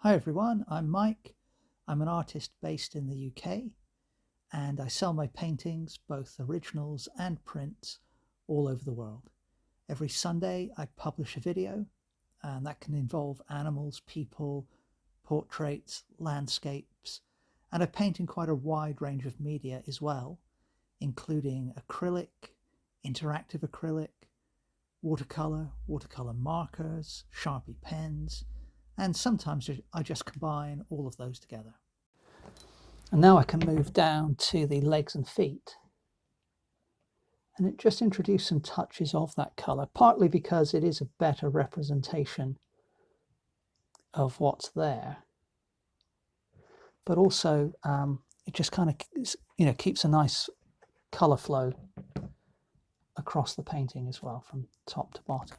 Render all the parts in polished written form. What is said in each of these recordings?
Hi everyone, I'm Mike. I'm an artist based in the UK and I sell my paintings, both originals and prints, all over the world. Every Sunday I publish a video and that can involve animals, people, portraits, landscapes, and I paint in quite a wide range of media as well, including acrylic, interactive acrylic, watercolor markers, Sharpie pens, and sometimes I just combine all of those together. And now I can move down to the legs and feet and it just introduce some touches of that colour, partly because it is a better representation of what's there, but also it just kind of keeps a nice colour flow across the painting as well, from top to bottom.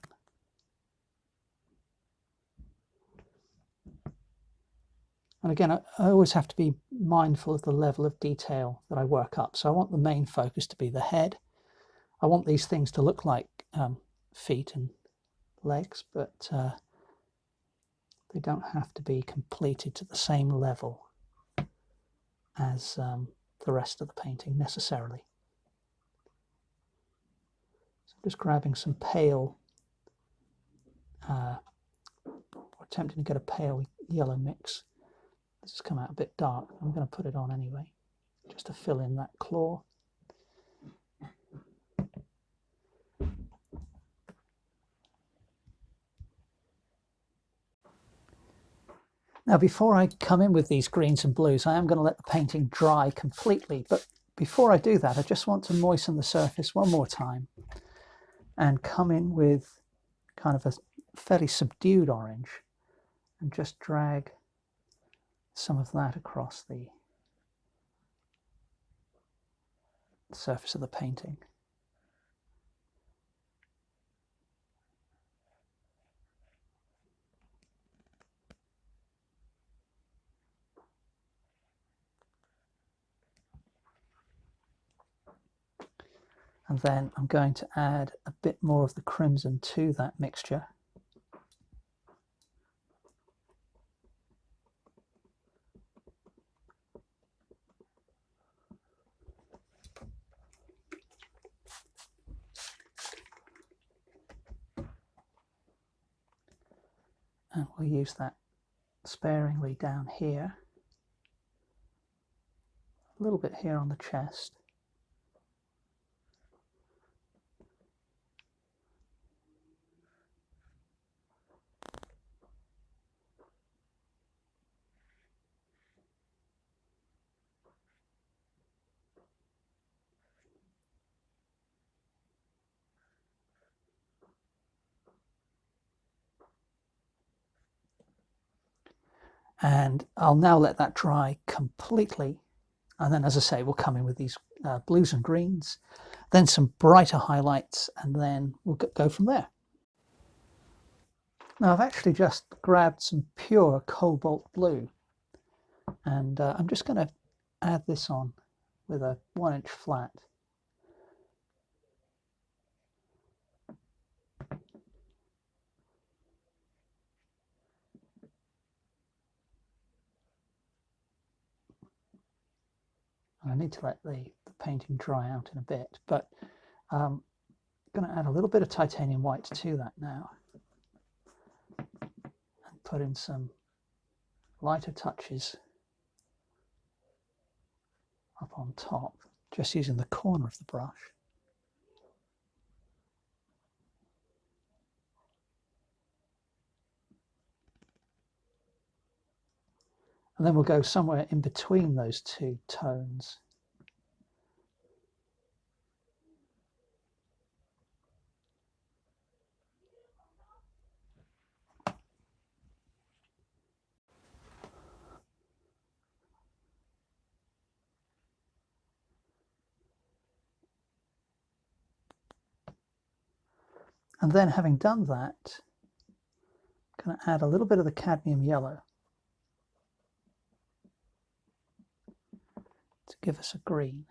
And again, I always have to be mindful of the level of detail that I work up. So I want the main focus to be the head. I want these things to look like feet and legs, but they don't have to be completed to the same level as the rest of the painting necessarily. So I'm just grabbing some pale, or attempting to get a pale yellow mix. This has come out a bit dark. I'm going to put it on anyway, just to fill in that claw. Now, before I come in with these greens and blues, I am going to let the painting dry completely. But before I do that, I just want to moisten the surface one more time and come in with kind of a fairly subdued orange and just drag some of that across the surface of the painting. And then I'm going to add a bit more of the crimson to that mixture. And we'll use that sparingly down here, a little bit here on the chest. And I'll now let that dry completely. And then, as I say, we'll come in with these blues and greens, then some brighter highlights, and then we'll go from there. Now, I've actually just grabbed some pure cobalt blue, and I'm just going to add this on with a 1-inch flat. I need to let the painting dry out in a bit, but I'm going to add a little bit of titanium white to that now and put in some lighter touches up on top, just using the corner of the brush. And then we'll go somewhere in between those two tones. And then, having done that, I'm going to add a little bit of the cadmium yellow to give us a green.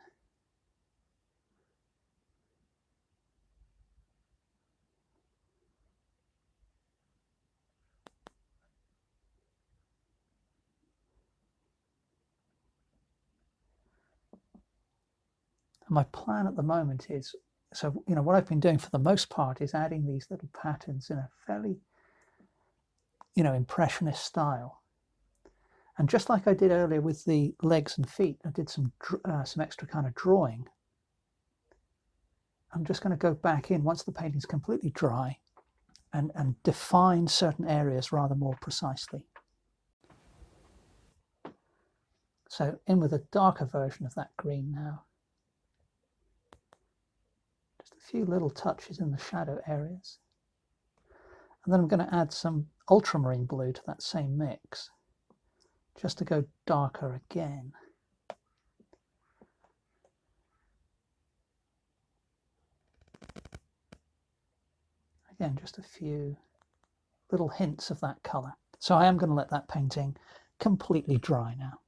And my plan at the moment is, so, you know, what I've been doing for the most part is adding these little patterns in a fairly, you know, impressionist style. And just like I did earlier with the legs and feet, I did some extra kind of drawing. I'm just going to go back in once the painting's completely dry and define certain areas rather more precisely. So in with a darker version of that green now. Just a few little touches in the shadow areas. And then I'm going to add some ultramarine blue to that same mix, just to go darker again. Again, just a few little hints of that colour. So I am going to let that painting completely dry now.